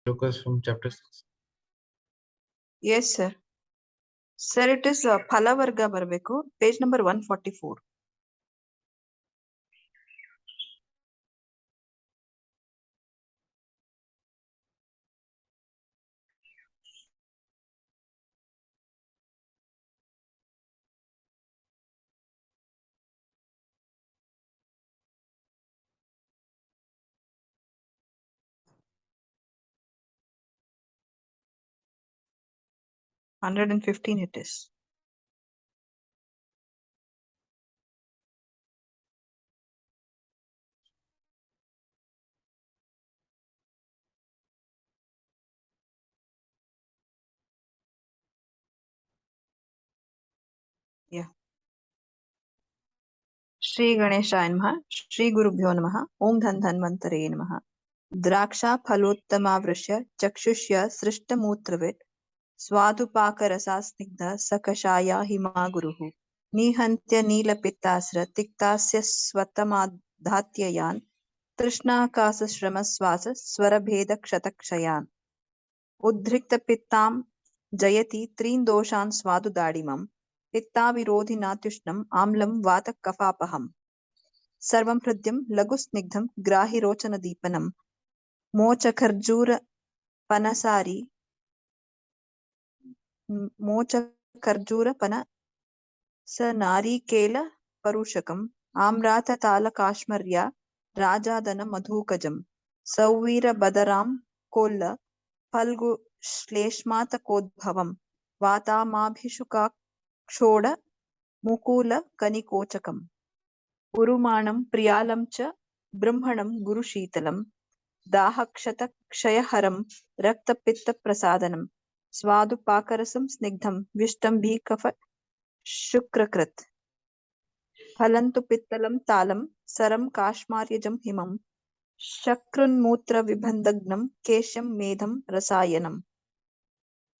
Focus from chapter 6. Yes, sir. Sir, it is Phalavarga Barbeku, page number 144. $115 it is. Yeah. Shri Ganeshaya Namaha, Shri Gurubhyo Namaha, Om Dhan Dhanvantare Namaha. Draksha Phalottamavrashya Chakshushya Srishtamutravit Swadupakarasa Snigdha Sakashaya Hima Guruhu Nihantya Nilapittasra Tiktasya Swatamadhatyayan Trishnaakasa Shramaswasa Swarabheda Kshatakshayaan Udhrikta Jayati Trin Doshan Swadu Dadimam Pitta Virodhi Natyushnam Amlam Vata Kafapaham Sarvam Hridyam Lagu Snigdham Grahi Rochana Deepanam Mochakarjura Panasari Mochakarjura Panasarikela Parushakam Amrata Tala Kashmarya Rajadana Madhukajam Sauvira Badaram Kolla Falgu Shleshmata Kodbhavam Vatamabhishuka Kshoda Mukula Kanikochakam Urumanam Priyalam cha Brahmanam Guru Shitalam Dahakshata Kshayaharam Rakta Pitta Prasadanam Swadu Pakarasam Snigdham Vishtam Bhikafa Shukrakrit Phalantu Pittalam Talam Saram Kashmaryajam Himam Shakrunmutra Vibhandagnam Kesham Medham Rasayanam.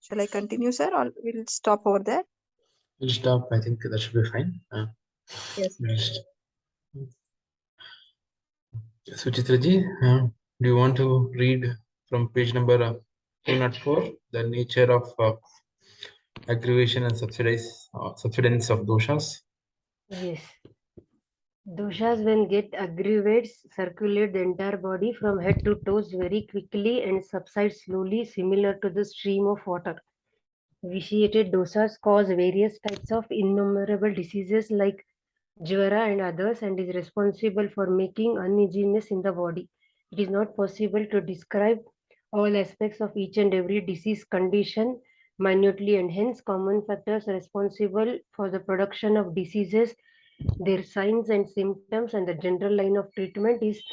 Shall I continue, sir, or we'll stop over there? We'll stop. I think that should be fine. Yes. Suchitra ji, do you want to read from page number 204, the nature of aggravation and subsidence of doshas? Yes. Doshas, when get aggravates, circulate the entire body from head to toes very quickly and subside slowly, similar to the stream of water. Vitiated dosas cause various types of innumerable diseases like jvara and others, and is responsible for making uneasiness in the body. It is not possible to describe all aspects of each and every disease condition minutely, and hence common factors responsible for the production of diseases, their signs and symptoms, and the general line of treatment is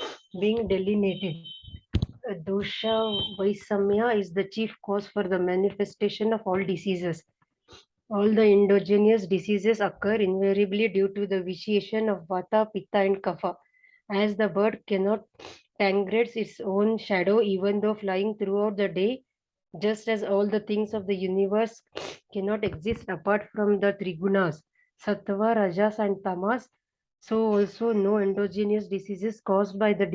being delineated. Dosha Vaisamya is the chief cause for the manifestation of all diseases. All the endogenous diseases occur invariably due to the vitiation of Vata, Pitta, and Kapha. As the bird cannot tangrate its own shadow even though flying throughout the day, just as all the things of the universe cannot exist apart from the Trigunas, Sattva, Rajas, and Tamas, so also no endogenous diseases caused by the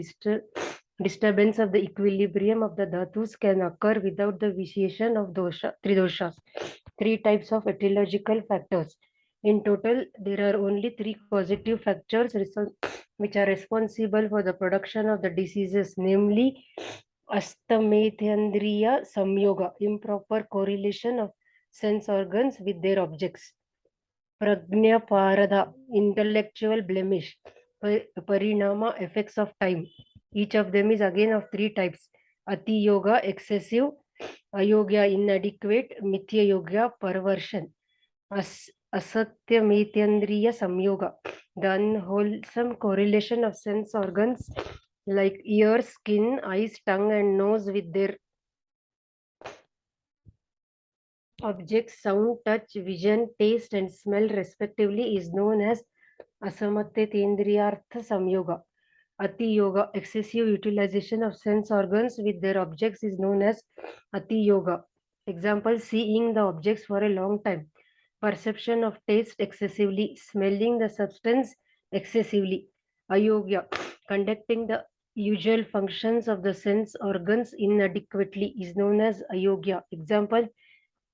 disturbance of the equilibrium of the dhatus can occur without the vitiation of tridoshas. Three types of etiological factors. In total, there are only three causative factors which are responsible for the production of the diseases, namely Astamethandriya Samyoga, improper correlation of sense organs with their objects. Pragnya Parada, intellectual blemish. Parinama, effects of time. Each of them is again of three types. Ati Yoga, excessive. Ayogya, inadequate. Mithya Yoga, perversion. Asatya Metyandriya Samyoga, the unwholesome correlation of sense organs like ears, skin, eyes, tongue, and nose with their objects, sound, touch, vision, taste, and smell respectively, is known as Asamatya Samyoga. Ati Yoga, excessive utilization of sense organs with their objects, is known as Ati Yoga. Example, seeing the objects for a long time. Perception of taste excessively, smelling the substance excessively. Ayogya, conducting the usual functions of the sense organs inadequately is known as ayogya. Example,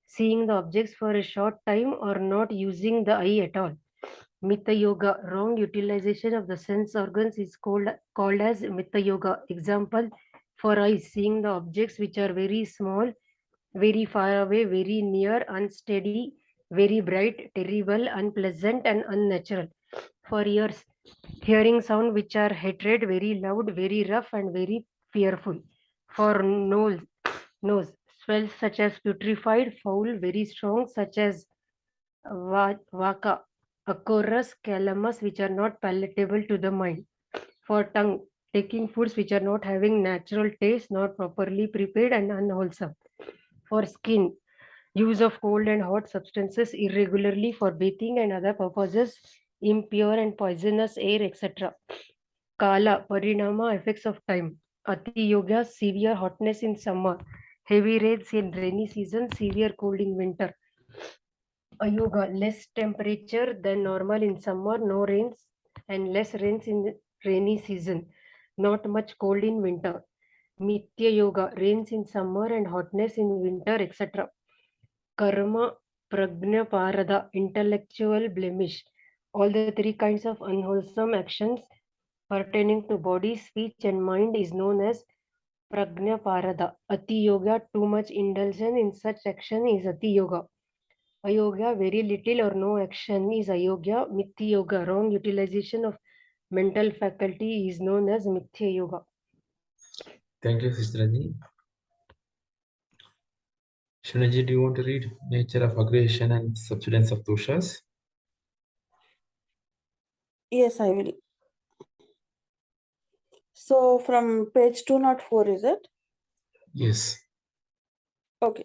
seeing the objects for a short time or not using the eye at all. Mita yoga, wrong utilization of the sense organs is called as mita yoga. Example, for eyes, seeing the objects which are very small, very far away, very near, unsteady, very bright, terrible, unpleasant, and unnatural. For ears, hearing sound which are hatred, very loud, very rough, and very fearful. For nose, smells such as putrefied, foul, very strong, such as vaka, acorus, calamus, which are not palatable to the mind. For tongue, taking foods which are not having natural taste, not properly prepared, and unwholesome. For skin, use of cold and hot substances irregularly for bathing and other purposes, impure and poisonous air, etc. Kala, Parinama, effects of time. Ati Yoga, severe hotness in summer, heavy rains in rainy season, severe cold in winter. Yoga, less temperature than normal in summer, no rains, and less rains in rainy season, not much cold in winter. Mithya Yoga, rains in summer and hotness in winter, etc. Karma, Pragna Parada, intellectual blemish. All the three kinds of unwholesome actions pertaining to body, speech, and mind is known as Pragna Parada. Ati Yoga, too much indulgence in such action is Ati Yoga. Ayoga, very little or no action is ayogya. Mithya yoga, wrong utilization of mental faculty is known as mithya yoga. Thank you, Sister Ranji. Shunaji, do you want to read nature of aggression and subsidence of doshas? Yes, I will. So from page 204, is it? Yes. Okay.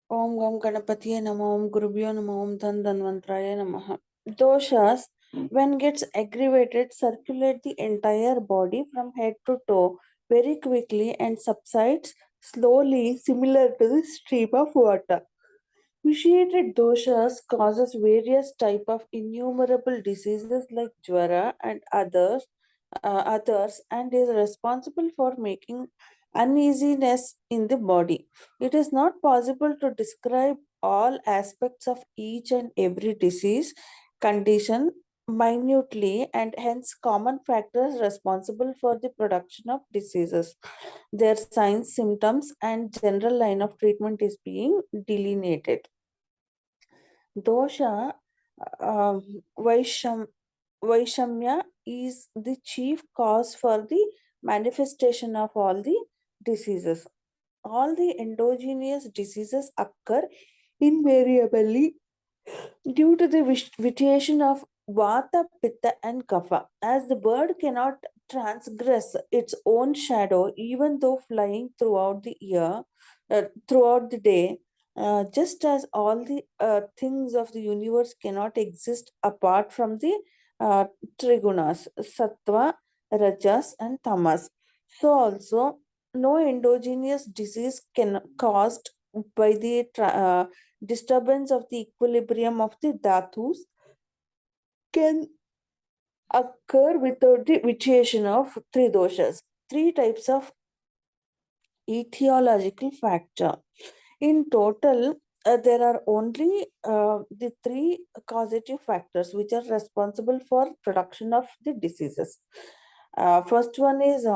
Om Gam Ganapatiye Namah, Om Gurubhyo Namah, Om Dhan Dhanvantraya Namah. Doshas, when gets aggravated, circulate the entire body from head to toe very quickly and subsides slowly, similar to the stream of water. Vitiated doshas causes various type of innumerable diseases like jvara and others, and is responsible for making uneasiness in the body. It is not possible to describe all aspects of each and every disease condition minutely, and hence common factors responsible for the production of diseases, their signs, symptoms, and general line of treatment is being delineated. Dosha Vaishamya is the chief cause for the manifestation of all the diseases. All the endogenous diseases occur invariably due to the vitiation of vata, pitta, and kapha. As the bird cannot transgress its own shadow, even though flying throughout the year, throughout the day, just as all the things of the universe cannot exist apart from the trigunas, sattva, rajas, and tamas. So also, no endogenous disease can caused by the disturbance of the equilibrium of the dhatus can occur without the vitiation of three doshas. Three types of etiological factor. In total, there are only the three causative factors which are responsible for production of the diseases. First one is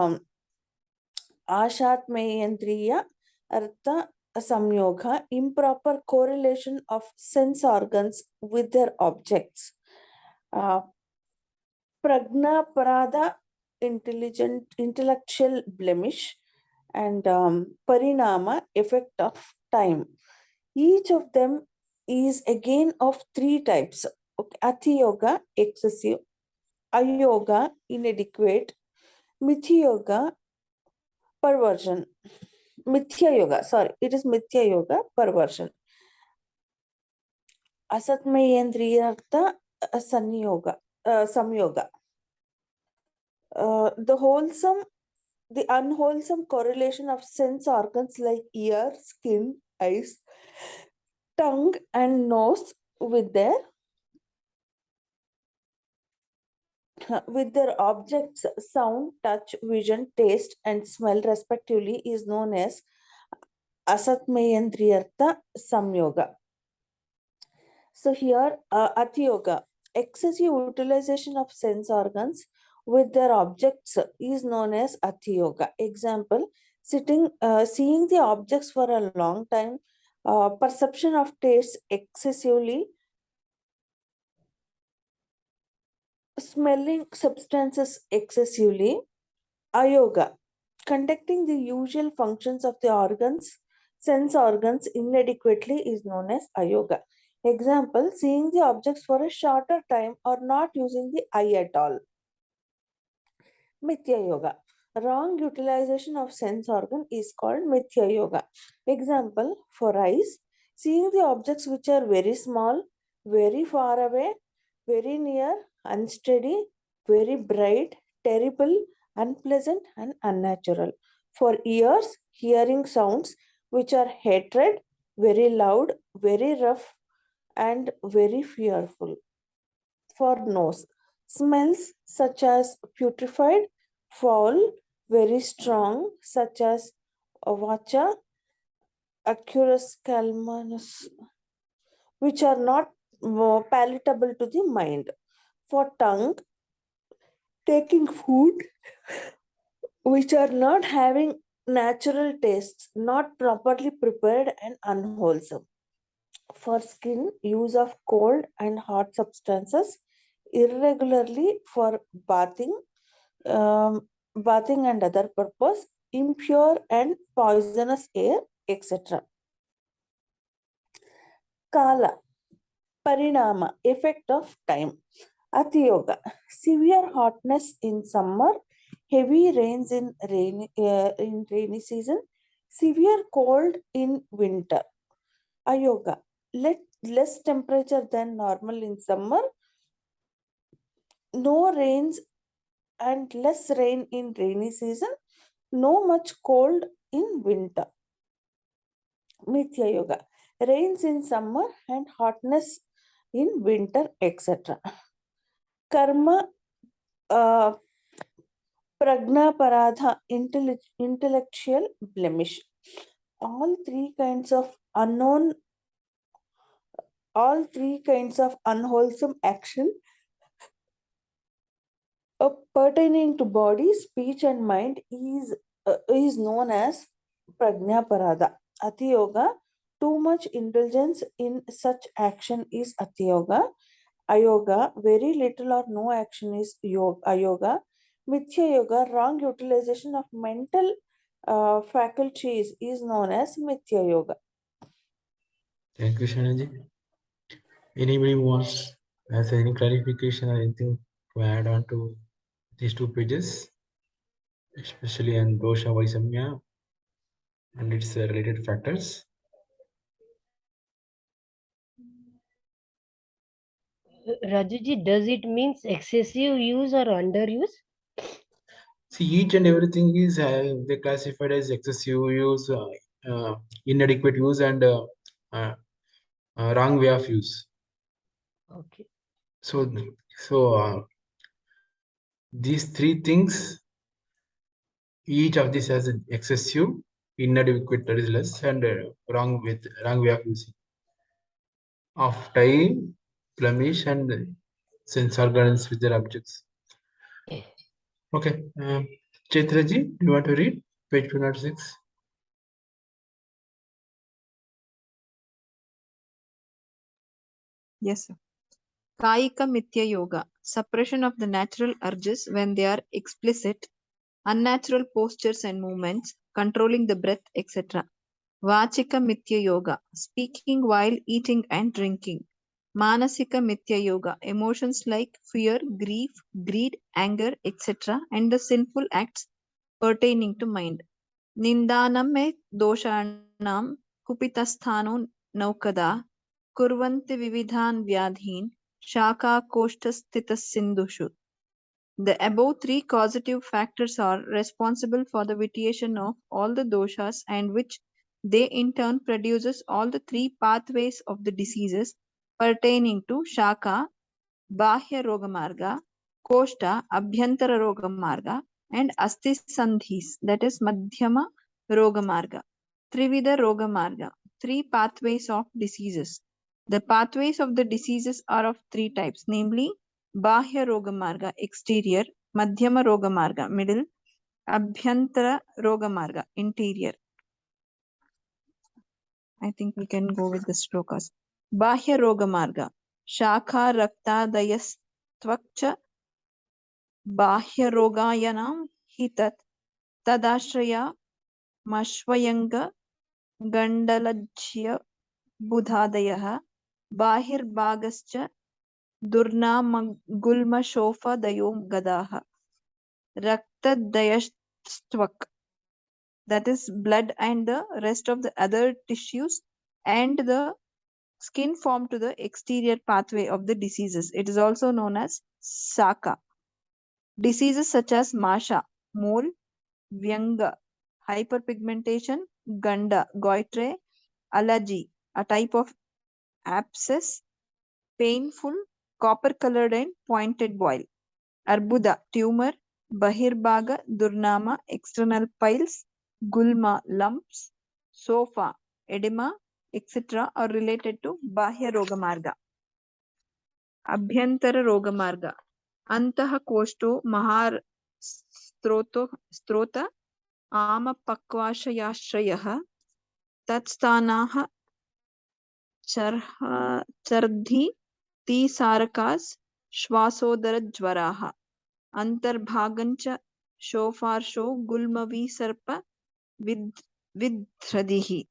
Ashatmeyendriya Artha Samyoga, improper correlation of sense organs with their objects. Pragna Parada, intellectual blemish, and Parinama, effect of time. Each of them is again of three types. Okay. Ati Yoga, excessive. Ayoga, inadequate. Mithya Yoga, perversion. Mithya Yoga, sorry, it is Mithya Yoga, perversion. Asatmayendriyartha, Samyoga. The unwholesome correlation of sense organs like ear, skin, eyes, tongue, and nose with their with their objects sound, touch, vision, taste, and smell respectively is known as Asatmayandriyartha Samyoga. So here, Atiyoga, excessive utilization of sense organs with their objects is known as Atiyoga. Example, seeing the objects for a long time, perception of taste excessively, smelling substances excessively. Ayoga, conducting the usual functions of the sense organs inadequately is known as ayoga. Example, seeing the objects for a shorter time or not using the eye at all. Mithya yoga. Wrong utilization of sense organ is called Mithya yoga. Example, for eyes, seeing the objects which are very small, very far away, very near, unsteady, very bright, terrible, unpleasant, and unnatural. For ears, hearing sounds which are hatred, very loud, very rough, and very fearful. For nose, smells such as putrefied, foul, very strong, such as vacha, acurus calmanus, which are not palatable to the mind. For tongue, taking food which are not having natural tastes, not properly prepared and unwholesome. For skin, use of cold and hot substances irregularly for bathing and other purpose, impure and poisonous air, etc. Kala, parinama, effect of time. Atiyoga, severe hotness in summer, heavy rains in rainy season, severe cold in winter. Ayoga, less temperature than normal in summer, no rains and less rain in rainy season, no much cold in winter. Mithya yoga, rains in summer and hotness in winter, etc. Karma, pragna paradha, intellectual blemish. All three kinds of unwholesome action pertaining to body, speech, and mind is known as pragna parada. Atiyoga, too much indulgence in such action is atiyoga. Ayoga, very little or no action is ayoga. Mithya yoga, wrong utilization of mental faculties is known as mithya yoga. Thank you, Shanaji. Anybody wants has any clarification or anything to add on to these two pages, especially on dosha vaisamya and its related factors? Rajuji, does it means excessive use or underuse? See, each and everything is they classified as excessive use, inadequate use, and wrong way of use. Okay. So, these three things, each of these has an excessive, inadequate, that is less, and wrong way of using of time, blemish, and sense organs with their objects. Okay, Chetraji, you want to read page 206? Yes, sir. Kayika Mithya Yoga, suppression of the natural urges when they are explicit, unnatural postures and movements, controlling the breath, etc. Vachika Mithya Yoga, speaking while eating and drinking. Manasika Mithya Yoga, emotions like fear, grief, greed, anger, etc. and the sinful acts pertaining to mind. Nindanam me doshanam kupitasthano naukada kurvanti vividhan vyadhin shaka koshtasthita. The above three causative factors are responsible for the vitiation of all the doshas, and which they in turn produces all the three pathways of the diseases pertaining to Shaka, Bahya Rogamarga, Koshta, Abhyantara Roga Marga, and Asti Sandhis, that is Madhyama Roga Marga. Trivida Roga Marga, three pathways of diseases. The pathways of the diseases are of three types, namely Bahya Roga Marga, exterior, Madhyama Roga Marga, middle, Abhyantara Roga Marga, interior. I think we can go with the shlokas. Bahya Roga Marga, Shakha Raktadayastvakcha Bahya Rogayanam Hitat Tadashraya Mashvayanga Gandalajya Budhadayah Bahir Durna Gulma Shofa Dayom Gadaha Raktadayastvak, that is blood and the rest of the other tissues and the skin form to the exterior pathway of the diseases. It is also known as Saka. Diseases such as Masha, mole, Vyanga, hyperpigmentation, Ganda, goitre, allergy, a type of abscess, painful, copper-colored and pointed boil. Arbuda, tumor, Bahirbaga, Durnama, external piles, Gulma, lumps, Sofa, edema, etc. are related to Bahya Rogamarga. Abhyantara Rogamarga. Antah Koshto Mahar Strota Amapakvashayashrayah Tatstanaha Chardhi Tisarakas Shvasodara Antarbhagancha Shofarsho Gulmavi Sarpa Vidhradihi.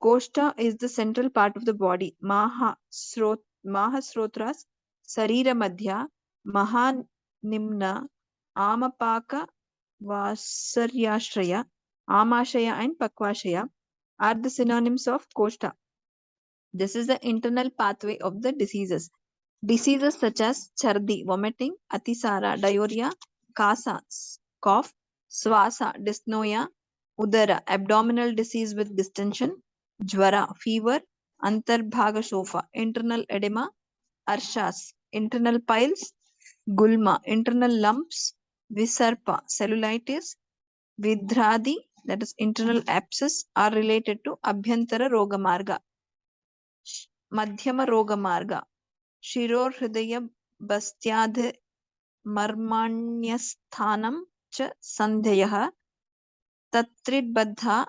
Koshta is the central part of the body. Mahasrotras, Sarira Madhya, Mahanimna, Amapaka, Vasaryashraya, Amashaya and Pakvashaya are the synonyms of Koshta. This is the internal pathway of the diseases. Diseases such as Chardi, vomiting, Atisara, diarrhea, Kasa, cough, Swasa, dyspnoea, Udara, abdominal disease with distension, Jwara, fever, Antarbhaga Shofa, internal edema, Arshas, internal piles, Gulma, internal lumps, Visarpa, cellulitis, Vidhradi, that is internal abscess, are related to Abhyantara Rogamarga. Madhyama Rogamarga, Shiror Hrudaya Bastyadh Marmanyasthanam cha Sandhyah Tatridbadha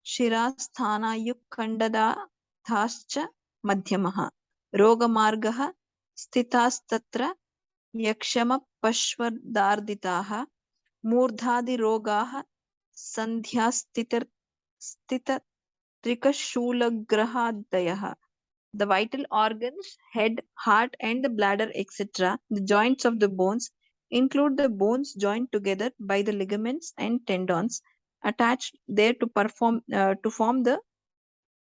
Shirasthanayukandadascha Madhyamah Rogamargah Stitastatra Yakshama Pashvardarditaha Murdhadi Rogaha Sandhyastitar Trikashulagrahadayah. The vital organs, head, heart, and the bladder, etc., the joints of the bones, include the bones joined together by the ligaments and tendons attached there to form the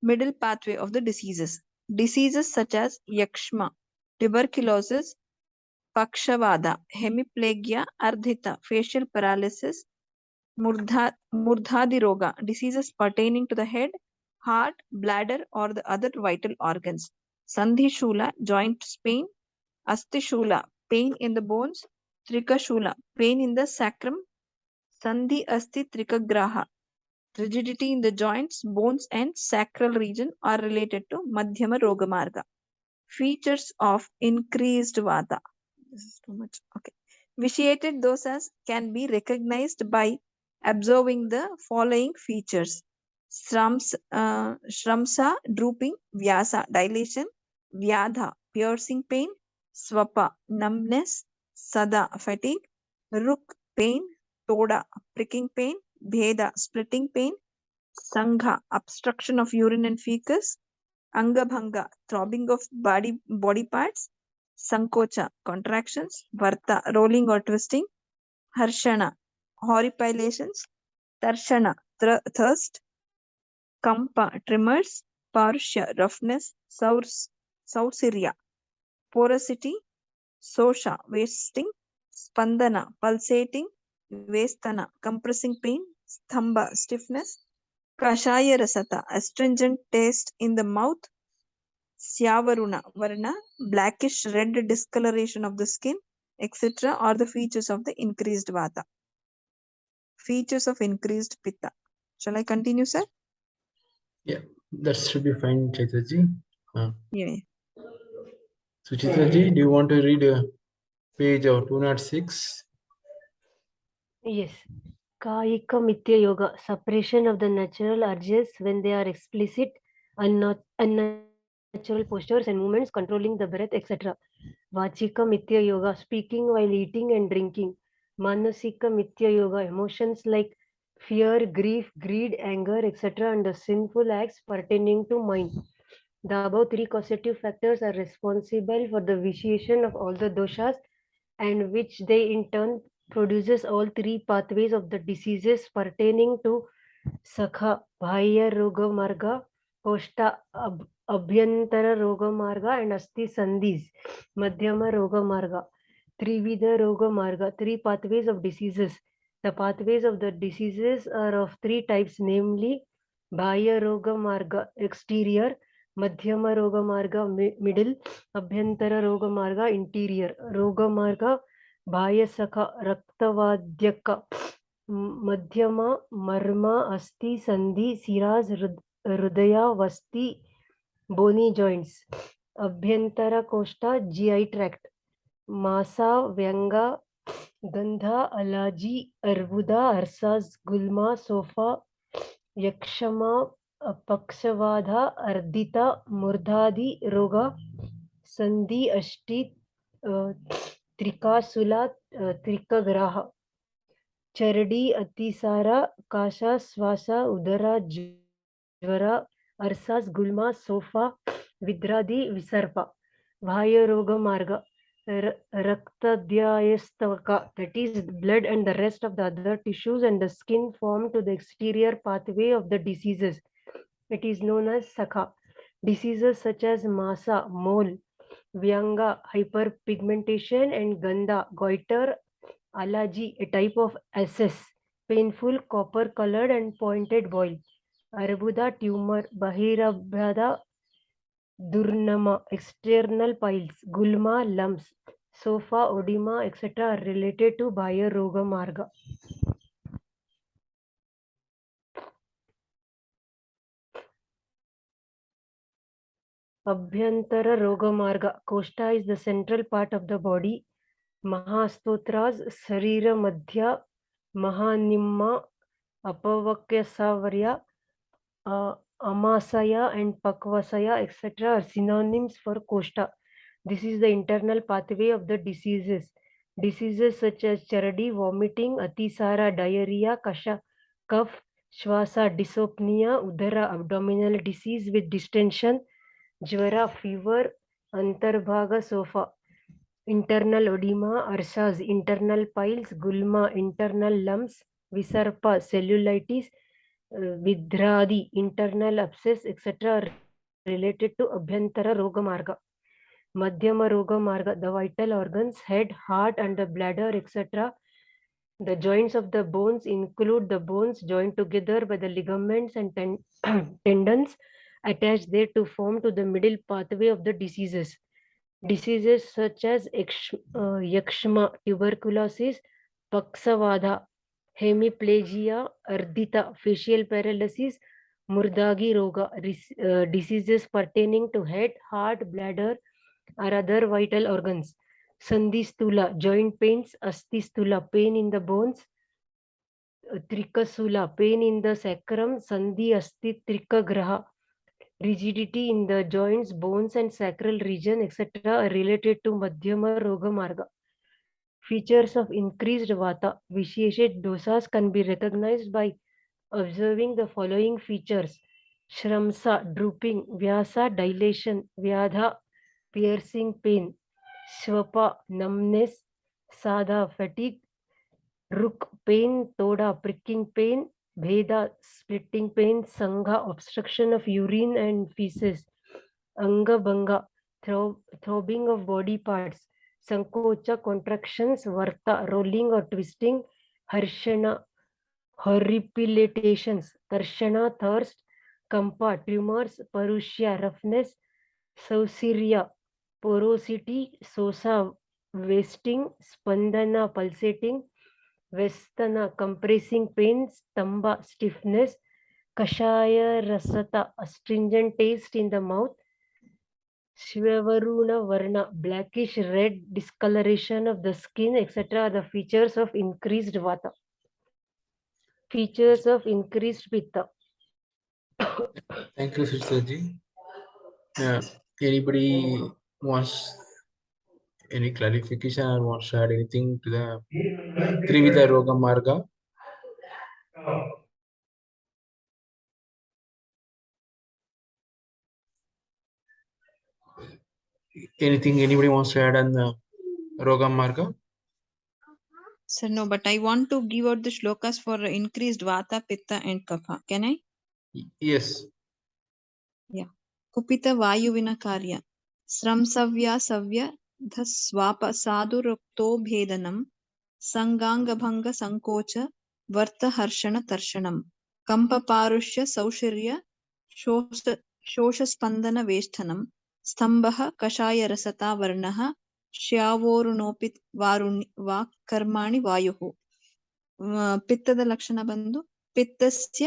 middle pathway of the diseases. Diseases such as yakshma, tuberculosis, pakshavada, hemiplegia, ardhita, facial paralysis, murdhadi roga, diseases pertaining to the head, heart, bladder, or the other vital organs. Sandhi shula, joint pain. Asti shula, pain in the bones. Trika shula, pain in the sacrum. Sandhi asti trikagraha, rigidity in the joints, bones, and sacral region are related to Madhyama Rogamarga. Features of increased Vata. This is too much. Okay. Vitiated dosas can be recognized by observing the following features. Shramsa, drooping, Vyasa, dilation, Vyadha, piercing pain, Swapa, numbness, Sada, fatigue, Ruk, pain, Toda, pricking pain, Bheda, splitting pain, Sangha, obstruction of urine and fecus, Angabhanga, throbbing of body parts, Sankocha, contractions, Varta, rolling or twisting, Harshana, horripilations, Tarshana, thirst, Kampa, tremors, Parsha, roughness, Sausiria, porosity, Sosha, wasting, Spandana, pulsating, Vestana, compressing pain, Stamba, stiffness, Kashaya rasata, astringent taste in the mouth, Syavaruna, varna, blackish red discoloration of the skin, etc. are the features of the increased vata. Features of increased pitta. Shall I continue, sir? Yeah, that should be fine, Chaityaji. Yeah. Suchitra ji, do you want to read page 206? Yes. Kayika Mitya Yoga, suppression of the natural urges when they are explicit, unnatural postures and movements, controlling the breath, etc. Vachika Mitya Yoga, speaking while eating and drinking. Manasika Mitya Yoga, emotions like fear, grief, greed, anger, etc. and the sinful acts pertaining to mind. The above three causative factors are responsible for the vitiation of all the doshas, and which they in turn produces all three pathways of the diseases pertaining to Sakha, Bhaya Roga Marga, Koshta Abhyantara Roga Marga, and Asti Sandhis, Madhyama Roga Marga. Trivida Roga Marga, three pathways of diseases. The pathways of the diseases are of three types, namely Bhaya Roga Marga, exterior, Madhyama Roga Marga, middle, Abhyantara Roga Marga, interior. Roga Marga, Bhaya Sakha, Raktavadyaka, Madhyama, Marma, Asti, Sandhi, Siras, Hrudaya, Vasti, bony joints. Abhyantara Koshta, GI tract. Masa, Vyanga, Gandha, Alaji, Arbuda, Arsas, Gulma, Sofa, Yakshama, Pakshavadha, Ardita, Murdhadi, Roga, Sandhi, Ashti, Trikasula, Trikagraha. Chardi, Atisara, Kasha, Swasa, Udara, Jvara, Arsas, Gulma, Sofa, Vidradi, Visarpa. Bhaya Roga Marga, Raktadhyayastaka, that is blood and the rest of the other tissues and the skin form to the exterior pathway of the diseases. It is known as Sakha. Diseases such as Masa, mole, Vyanga, hyperpigmentation, and Ganda, goiter, Alaji, a type of abscess, painful, copper-colored and pointed boil. Arbuda, tumor. Bahirabhada, Durnama, external piles. Gulma, lumps. Sofa, odema, etc. are related to Bhaya Roga Marga. Abhyantara Roga Marga. Koshta is the central part of the body. Mahastotras, Sarira Madhya, Mahanimma, Apavakyasavarya, Amasaya and Pakvasaya, etc. are synonyms for Koshta. This is the internal pathway of the diseases. Diseases such as Chardi, vomiting, Atisara, diarrhea, Kasha, cough, Shwasa, dysopnea, Udara, abdominal disease with distension, Jvara, fever, Antarbhaga, Sofa, internal edema, Arshas, internal piles, Gulma, internal lumps, Visarpa, cellulitis, Vidhradi, internal abscess, etc. are related to Abhyantara Roga Marga. Madhyama Roga Marga, the vital organs, head, heart, and the bladder, etc. The joints of the bones include the bones joined together by the ligaments and tendons attached there to form to the middle pathway of the diseases. Diseases such as Yakshma, tuberculosis, Paksavada, hemiplegia, Ardita, facial paralysis, Murdagi Roga, diseases pertaining to head, heart, bladder, or other vital organs. Sandhi Stula, joint pains, Asti Stula, pain in the bones, Trikasula, pain in the sacrum, Sandhi Asti Trikagraha, rigidity in the joints, bones, and sacral region, etc. are related to Madhyama Roga Marga. Features of increased Vata. Vitiated dosas can be recognized by observing the following features. Shramsa, drooping. Vyasa, dilation. Vyadha, piercing pain. Shvapa, numbness. Sadha, fatigue. Ruk, pain. Toda, pricking pain. Bheda, splitting pain. Sangha, obstruction of urine and feces. Anga Banga, throbbing of body parts. Sankocha, contractions. Varta, rolling or twisting. Harshana, horripilitations. Tarshana, thirst. Kampa, tumors. Parushya, roughness. Sausiria, porosity. Sosa, wasting, spandana pulsating, vestana compressing pain, stamba stiffness, kashaya rasata astringent taste in the mouth, Shvavaruna Varna, blackish red discoloration of the skin, etc. are the features of increased Vata. Features of increased Pitta. Thank you, Suchitaji. Anybody wants any clarification or wants to add anything to the Trivida Roga Marga? Anything anybody wants to add on the Roga Marga? Sir, no, but I want to give out the shlokas for increased Vata, Pitta and Kapha. Can I? Yes. Yeah. Kupita Vayuvina Karya. Sramsavya Savya Dhaswapa Sadurukto Bhedanam Sangangabhanga Sankocha Varta Harshana Tarshanam Kampa Parushya Saushirya Shoshaspandana Vesthanam Stambah Kashaya Rasata Varnaha Shyavorunopi Karmani Vayuhu. ಪಿತ್ತದ ಲಕ್ಷಣ ಬಂದು ಪಿತ್ತಸ್ಯ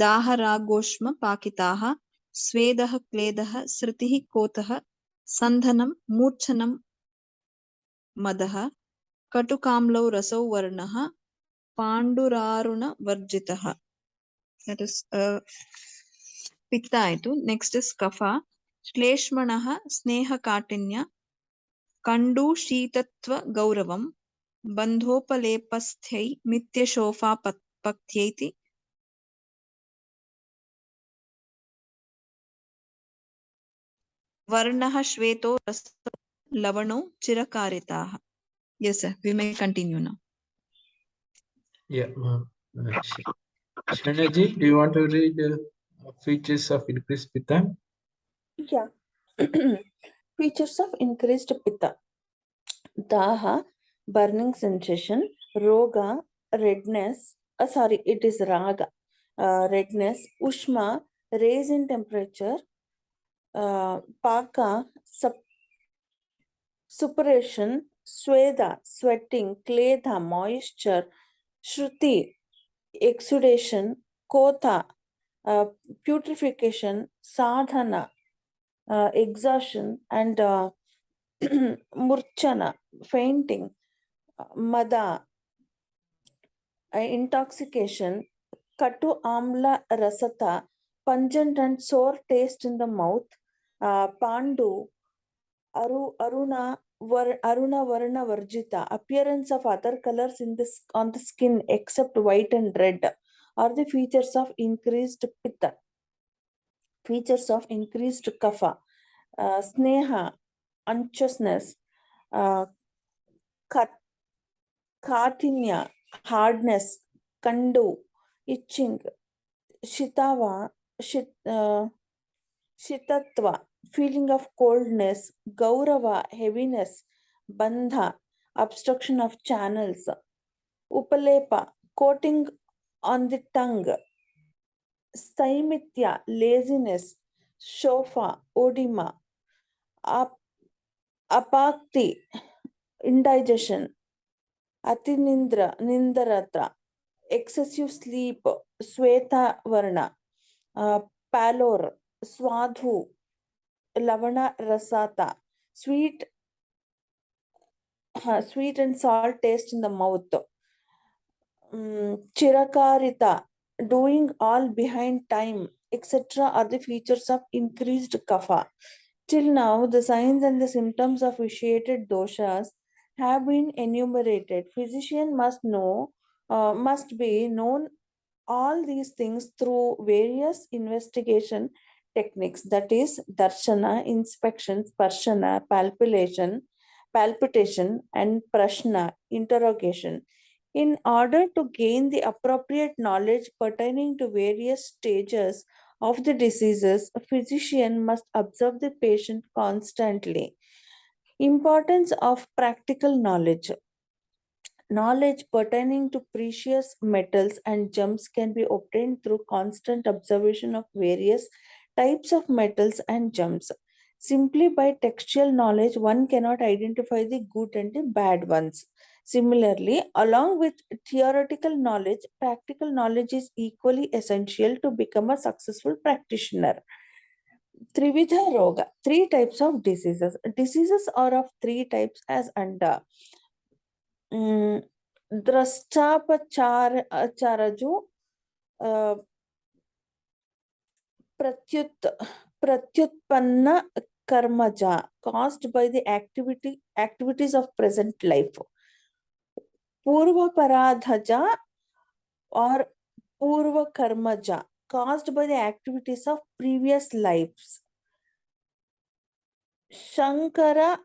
ದಾಹರಾಗೋಷ್ಮ ಪಾಕಿತಾಃ ಸ್ವೇದಃ ಕ್ಲೇದಃ ಸೃತಿಃ ಕೋತಃ ಸಂಧನಂ ಮೂರ್ಛನಂ ಮದಃ ಕಟುಕಾಮ್ಲೌ ರಸೌ ವರ್ಣಃ ಪಾಂಡುರಾರುಣ ವರ್ಜಿತಃ. That is ಪಿತ್ತ ಆಯ್ತು. Next is ಕಫ. ಶ್ಲೇಷ್ಮಣಃ ಸ್ನೇಹ ಕಾಠಿನ್ಯ ಕಂಡು ಶೀತತ್ವ ಗೌರವಂ ಬಂಧೋಪಲೇಪಸ್ಥ್ಯೈ ಮಿಥ್ಯಶೋಫಾಪಕ್ತ್ಯೈತಿ ವರ್ಣಃ ಶ್ವೇತೋ ರಸೋ ಲವಣೋ ಚಿರಕಾರಿತಾಃ. Yes, sir. We may continue now. Yeah. Shanaji, do you want to read features of increased Pitta? Yeah. Features of increased Pitta. Daha, burning sensation. Roga, redness. It is Raga. Redness. Ushma, raise in temperature. Paka, suppuration. Sweda, sweating. Kledha, moisture. Shruti, exudation. Kotha, putrefaction. Sadhana, exhaustion. And murchana, fainting. Mada, intoxication. Katu amla rasata, pungent and sour taste in the mouth. Pandu, aruna varna varjita, appearance of other colors on the skin except white and red, are the features of increased pitta. Features of increased kapha. Sneha, anxiousness. Kartinya, hardness. Kandu, itching. Shitava, shitatva, feeling of coldness. Gaurava, heaviness. Bandha, obstruction of channels. Upalepa, coating on the tongue. Staimitya, laziness. Shofa, odima. Apakti, indigestion. Nindarata, excessive sleep. Sweta varna. Pallor, swadhu, lavana rasata, sweet and salt taste in the mouth. Chirakarita, doing all behind time, etc. are the features of increased kapha. Till now, the signs and the symptoms of vitiated doshas have been enumerated. Physician must be known all these things through various investigation techniques, that is darshana, inspection, sparshana, palpitation, and prashna, interrogation. In order to gain the appropriate knowledge pertaining to various stages of the diseases, a physician must observe the patient constantly. Importance of practical knowledge. Knowledge pertaining to precious metals and gems can be obtained through constant observation of various types of metals and gems. Simply by textual knowledge, one cannot identify the good and the bad ones. Similarly, along with theoretical knowledge, practical knowledge is equally essential to become a successful practitioner. Trividha Roga, three types of diseases. Diseases are of three types as under द्रष्टापचारजु pratyutpanna karmaja, caused by the activities of present life. Purva paradhaja or purva karmaja, caused by the activities of previous lives. Shankara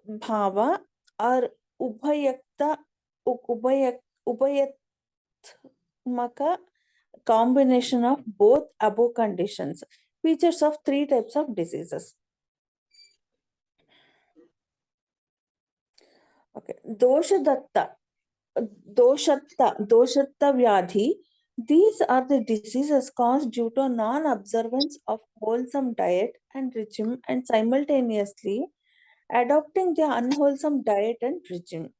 bhava or ubhayatmaka, combination of both above conditions. Features of three types of diseases. Okay, doshatta vyadhi. These are the diseases caused due to non-observance of wholesome diet and regime and simultaneously adopting the unwholesome diet and regime.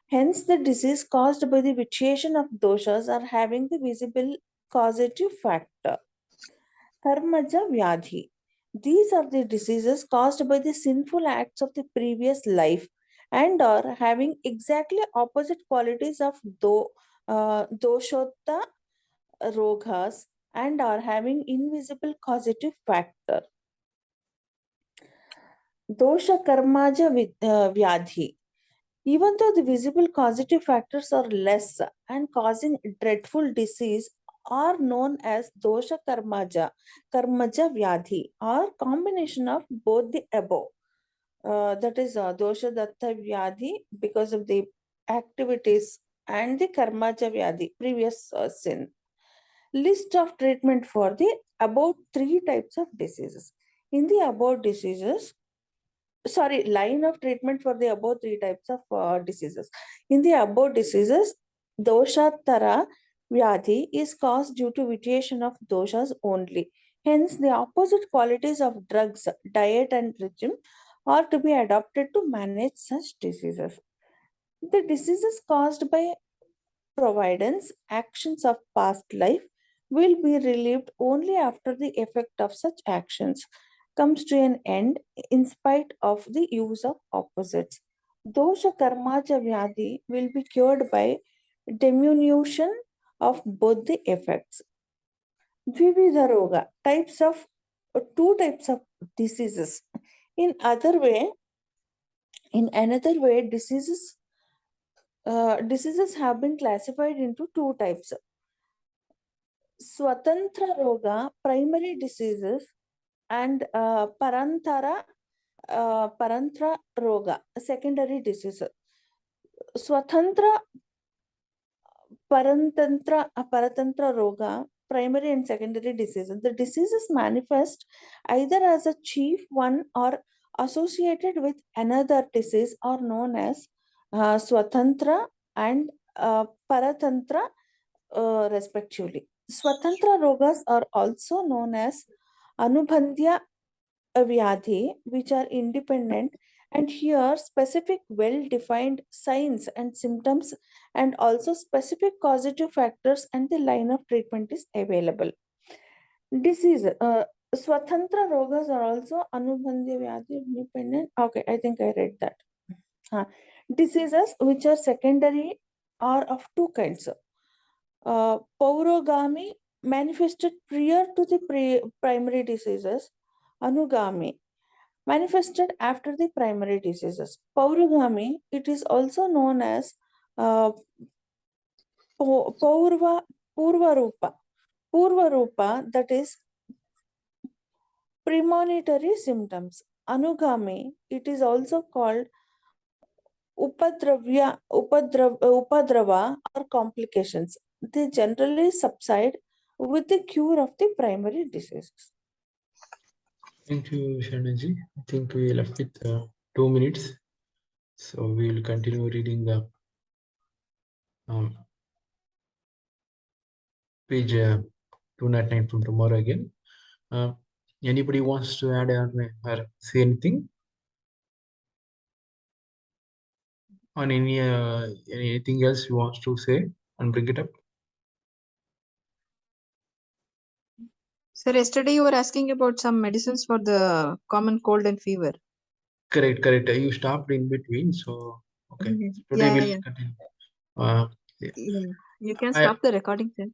Hence, the disease caused by the vitiation of doshas are having the visible causative factor. Karmaja Vyadhi. These are the diseases caused by the sinful acts of the previous life and are having exactly opposite qualities of doshotta rogas and are having invisible causative factor. Dosha Karmaja Vyadhi. Even though the visible causative factors are less and causing dreadful disease are known as dosha karmaja vyadhi, or combination of both the above. That is dosha datta vyadhi because of the activities and the karmaja vyadhi, previous sin. List of treatment for the about three types of diseases. In the above diseases, line of treatment for the above three types of diseases. In the above diseases, doshatara vyadhi is caused due to vitiation of doshas only. Hence, the opposite qualities of drugs, diet and regime are to be adopted to manage such diseases. The diseases caused by providence, actions of past life, will be relieved only after the effect of such actions comes to an end in spite of the use of opposites. Dosha karmaja vyadhi will be cured by diminution of both the effects. Dvividha roga, two types of diseases. In another way, diseases have been classified into two types. Swatantra roga, primary diseases, and parantra roga, secondary diseases. Swatantra paratantra roga, primary and secondary diseases. The diseases manifest either as a chief one or associated with another disease are known as swatantra and paratantra respectively. Swatantra rogas are also known as anubandhya vyadhi, which are independent, and here specific well-defined signs and symptoms and also specific causative factors and the line of treatment is available. Disease, Swatantra rogas are also anubandhya vyadhi, independent. Okay, I think I read that. Diseases which are secondary are of two kinds. Paurogami, manifested prior to the primary diseases. Anugami, manifested after the primary diseases. Paurugami, it is also known as Purva Rupa. Purva Rupa, that is premonitory symptoms. Anugami, it is also called upadrava or complications. They generally subside with the cure of the primary diseases. Thank you, Shanaji. I think we left with 2 minutes. So we will continue reading the page 209 from tomorrow again. Anybody wants to add or say anything on anything else you want to say and bring it up? Sir, yesterday you were asking about some medicines for the common cold and fever. Correct. You stopped in between, so okay. Mhm. Today Yeah, we'll yeah. continue. Yeah. You can I stop the recording, sir.